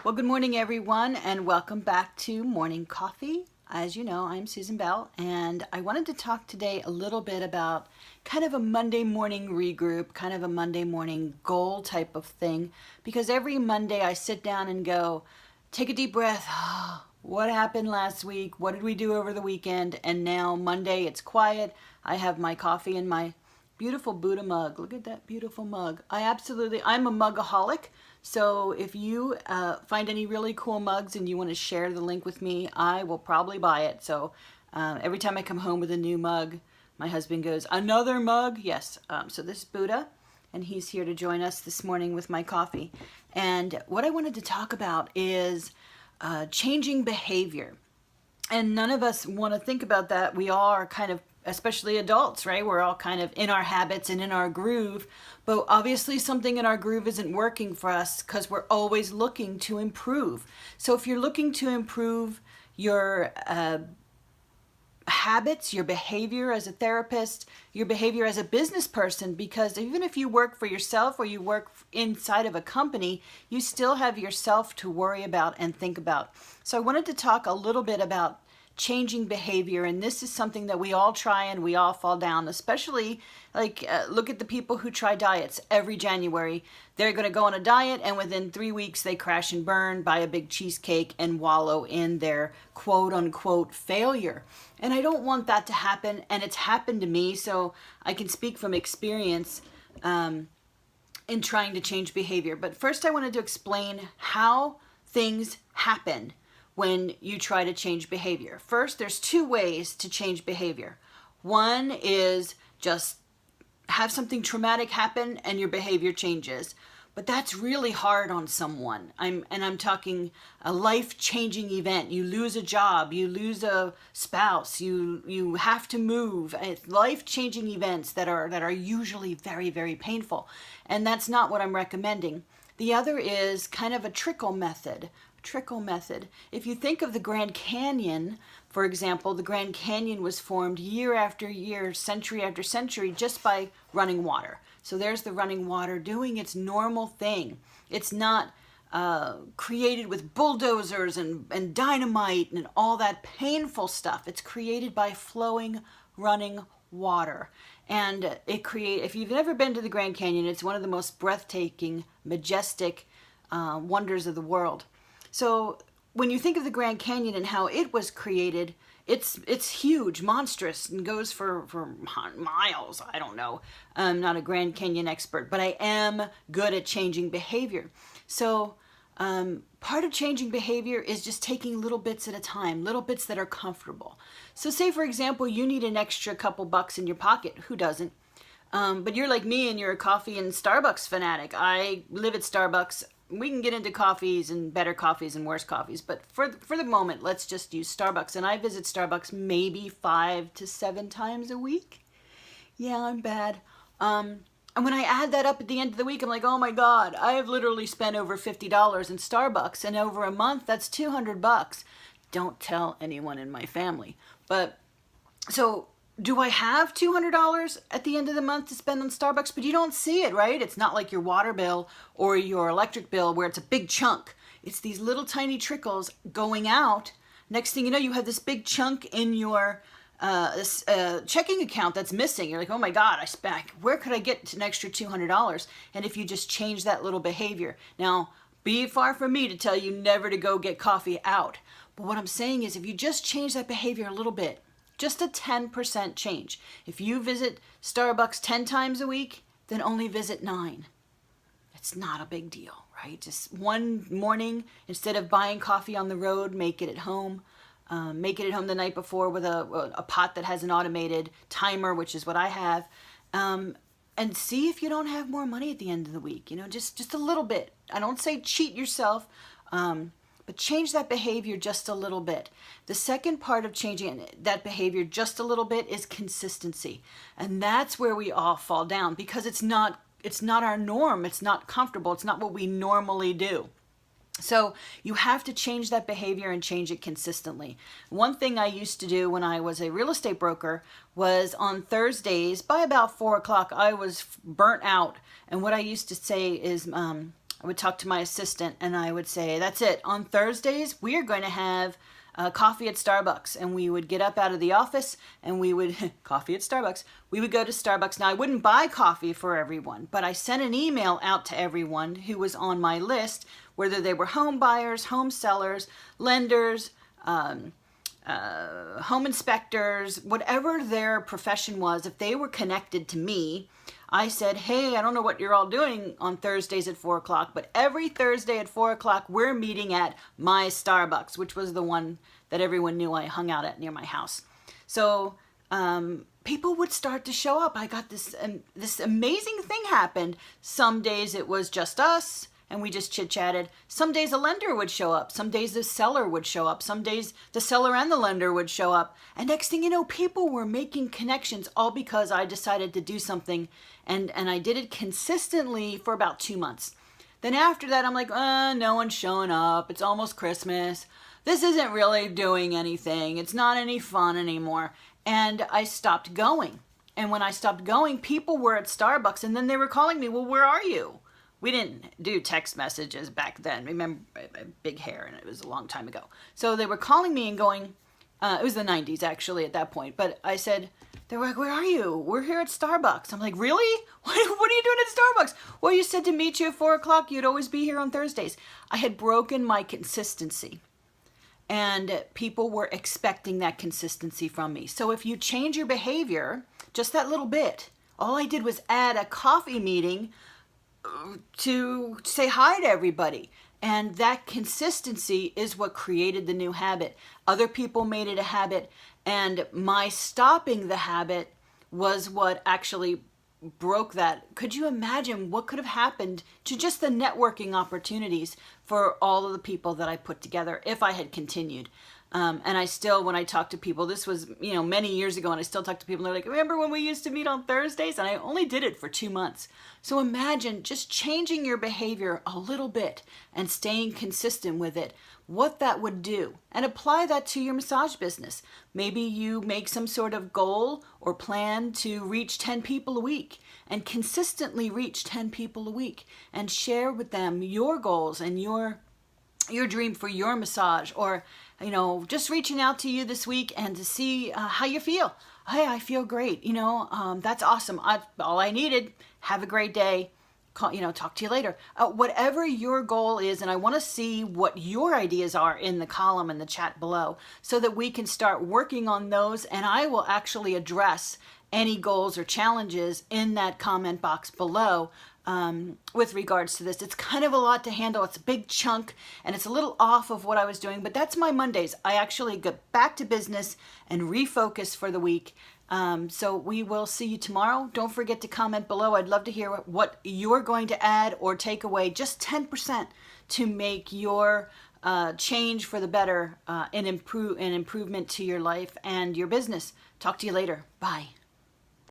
Well, good morning, everyone, and welcome back to Morning Coffee. As you know, I'm Susan Bell, and I wanted to talk today a little bit about kind of a Monday morning regroup, kind of a Monday morning goal type of thing, because every Monday I sit down and go, take a deep breath. What happened last week? What did we do over the weekend? And now Monday, it's quiet. I have my coffee in my beautiful Buddha mug. Look at that beautiful mug. I'm a mugaholic. So if you find any really cool mugs and you want to share the link with me, I will probably buy it. So every time I come home with a new mug, my husband goes, another mug? Yes. So this is Buddha, and he's here to join us this morning with my coffee. And what I wanted to talk about is changing behavior. And none of us want to think about that. We all are kind of, especially adults, right? We're all kind of in our habits and in our groove. But obviously something in our groove isn't working for us because we're always looking to improve. So if you're looking to improve your habits, your behavior as a therapist, your behavior as a business person, because even if you work for yourself or you work inside of a company, you still have yourself to worry about and think about. So I wanted to talk a little bit about changing behavior, and this is something that we all try and we all fall down, especially look at the people who try diets every January. They're going to go on a diet, and within 3 weeks they crash and burn, buy a big cheesecake, and wallow in their quote unquote failure. And I don't want that to happen, and it's happened to me, so I can speak from experience in trying to change behavior. But first I wanted to explain how things happen when you try to change behavior. First, there's two ways to change behavior. One is just have something traumatic happen and your behavior changes. But that's really hard on someone. I'm talking a life-changing event. You lose a job, you lose a spouse, you have to move. It's life-changing events that are usually very, very painful. And that's not what I'm recommending. The other is kind of a trickle method. If you think of the Grand Canyon, for example, the Grand Canyon was formed year after year, century after century, just by running water. So there's the running water doing its normal thing. It's not created with bulldozers and dynamite and all that painful stuff. It's created by flowing, running water. And if you've never been to the Grand Canyon, it's one of the most breathtaking, majestic wonders of the world. So when you think of the Grand Canyon and how it was created, it's huge, monstrous, and goes for miles. I don't know. I'm not a Grand Canyon expert, but I am good at changing behavior. So part of changing behavior is just taking little bits at a time, little bits that are comfortable. So say, for example, you need an extra couple bucks in your pocket. Who doesn't? But you're like me and you're a coffee and Starbucks fanatic. I live at Starbucks. We can get into coffees and better coffees and worse coffees, but for the moment, let's just use Starbucks. And I visit Starbucks maybe 5 to 7 times a week. Yeah, I'm bad. And when I add that up at the end of the week, I'm like, oh my God, I have literally spent over $50 in Starbucks, and over a month, that's $200. Don't tell anyone in my family. But so do I have $200 at the end of the month to spend on Starbucks? But you don't see it, right? It's not like your water bill or your electric bill where it's a big chunk. It's these little tiny trickles going out. Next thing you know, you have this big chunk in your checking account that's missing. You're like, oh my God, where could I get an extra $200? And if you just change that little behavior. Now, be far from me to tell you never to go get coffee out. But what I'm saying is if you just change that behavior a little bit, just a 10% change. If you visit Starbucks 10 times a week, then only visit 9. It's not a big deal, right? Just one morning, instead of buying coffee on the road, make it at home. Make it at home the night before with a pot that has an automated timer, which is what I have. And see if you don't have more money at the end of the week. Just a little bit. I don't say cheat yourself. But change that behavior just a little bit. The second part of changing that behavior just a little bit is consistency. And that's where we all fall down because it's not our norm. It's not comfortable. It's not what we normally do. So you have to change that behavior and change it consistently. One thing I used to do when I was a real estate broker was on Thursdays by about 4 o'clock, I was burnt out. And what I used to say is, I would talk to my assistant and I would say, that's it. On Thursdays, we are going to have coffee at Starbucks. And we would get up out of the office and we would, coffee at Starbucks. We would go to Starbucks. Now, I wouldn't buy coffee for everyone, but I sent an email out to everyone who was on my list, whether they were home buyers, home sellers, lenders, home inspectors, whatever their profession was. If they were connected to me, I said, hey, I don't know what you're all doing on Thursdays at 4 o'clock, but every Thursday at 4 o'clock, we're meeting at my Starbucks, which was the one that everyone knew I hung out at near my house. So people would start to show up. I got this amazing thing happened. Some days it was just us, and we just chit-chatted. Some days a lender would show up. Some days the seller would show up. Some days the seller and the lender would show up. And next thing you know, people were making connections, all because I decided to do something. And I did it consistently for about 2 months. Then after that, I'm like, no one's showing up. It's almost Christmas. This isn't really doing anything. It's not any fun anymore. And I stopped going. And when I stopped going, people were at Starbucks, and then they were calling me, well, where are you? We didn't do text messages back then. Remember, I had big hair, and it was a long time ago. So they were calling me and going, it was the 90s actually at that point. But I said, they were like, where are you? We're here at Starbucks. I'm like, really? What are you doing at Starbucks? Well, you said to meet you at 4 o'clock. You'd always be here on Thursdays. I had broken my consistency. And people were expecting that consistency from me. So if you change your behavior, just that little bit, all I did was add a coffee meeting to say hi to everybody. And that consistency is what created the new habit. Other people made it a habit, and my stopping the habit was what actually broke that. Could you imagine what could have happened to just the networking opportunities for all of the people that I put together if I had continued? And I still, when I talk to people, this was, many years ago, and I still talk to people, and they're like, remember when we used to meet on Thursdays? And I only did it for 2 months. So imagine just changing your behavior a little bit and staying consistent with it, what that would do. And apply that to your massage business. Maybe you make some sort of goal or plan to reach 10 people a week, and consistently reach 10 people a week, and share with them your goals and your dream for your massage, or just reaching out to you this week and to see how you feel. Hey, I feel great. That's awesome. All I needed. Have a great day. Talk to you later. Whatever your goal is, and I want to see what your ideas are in the column in the chat below, so that we can start working on those, and I will actually address any goals or challenges in that comment box below. With regards to this, it's kind of a lot to handle. It's a big chunk, and it's a little off of what I was doing, but that's my Mondays. I actually get back to business and refocus for the week. So we will see you tomorrow. Don't forget to comment below. I'd love to hear what you're going to add or take away, just 10%, to make your change for the better, an improvement to your life and your business. Talk to you later. Bye.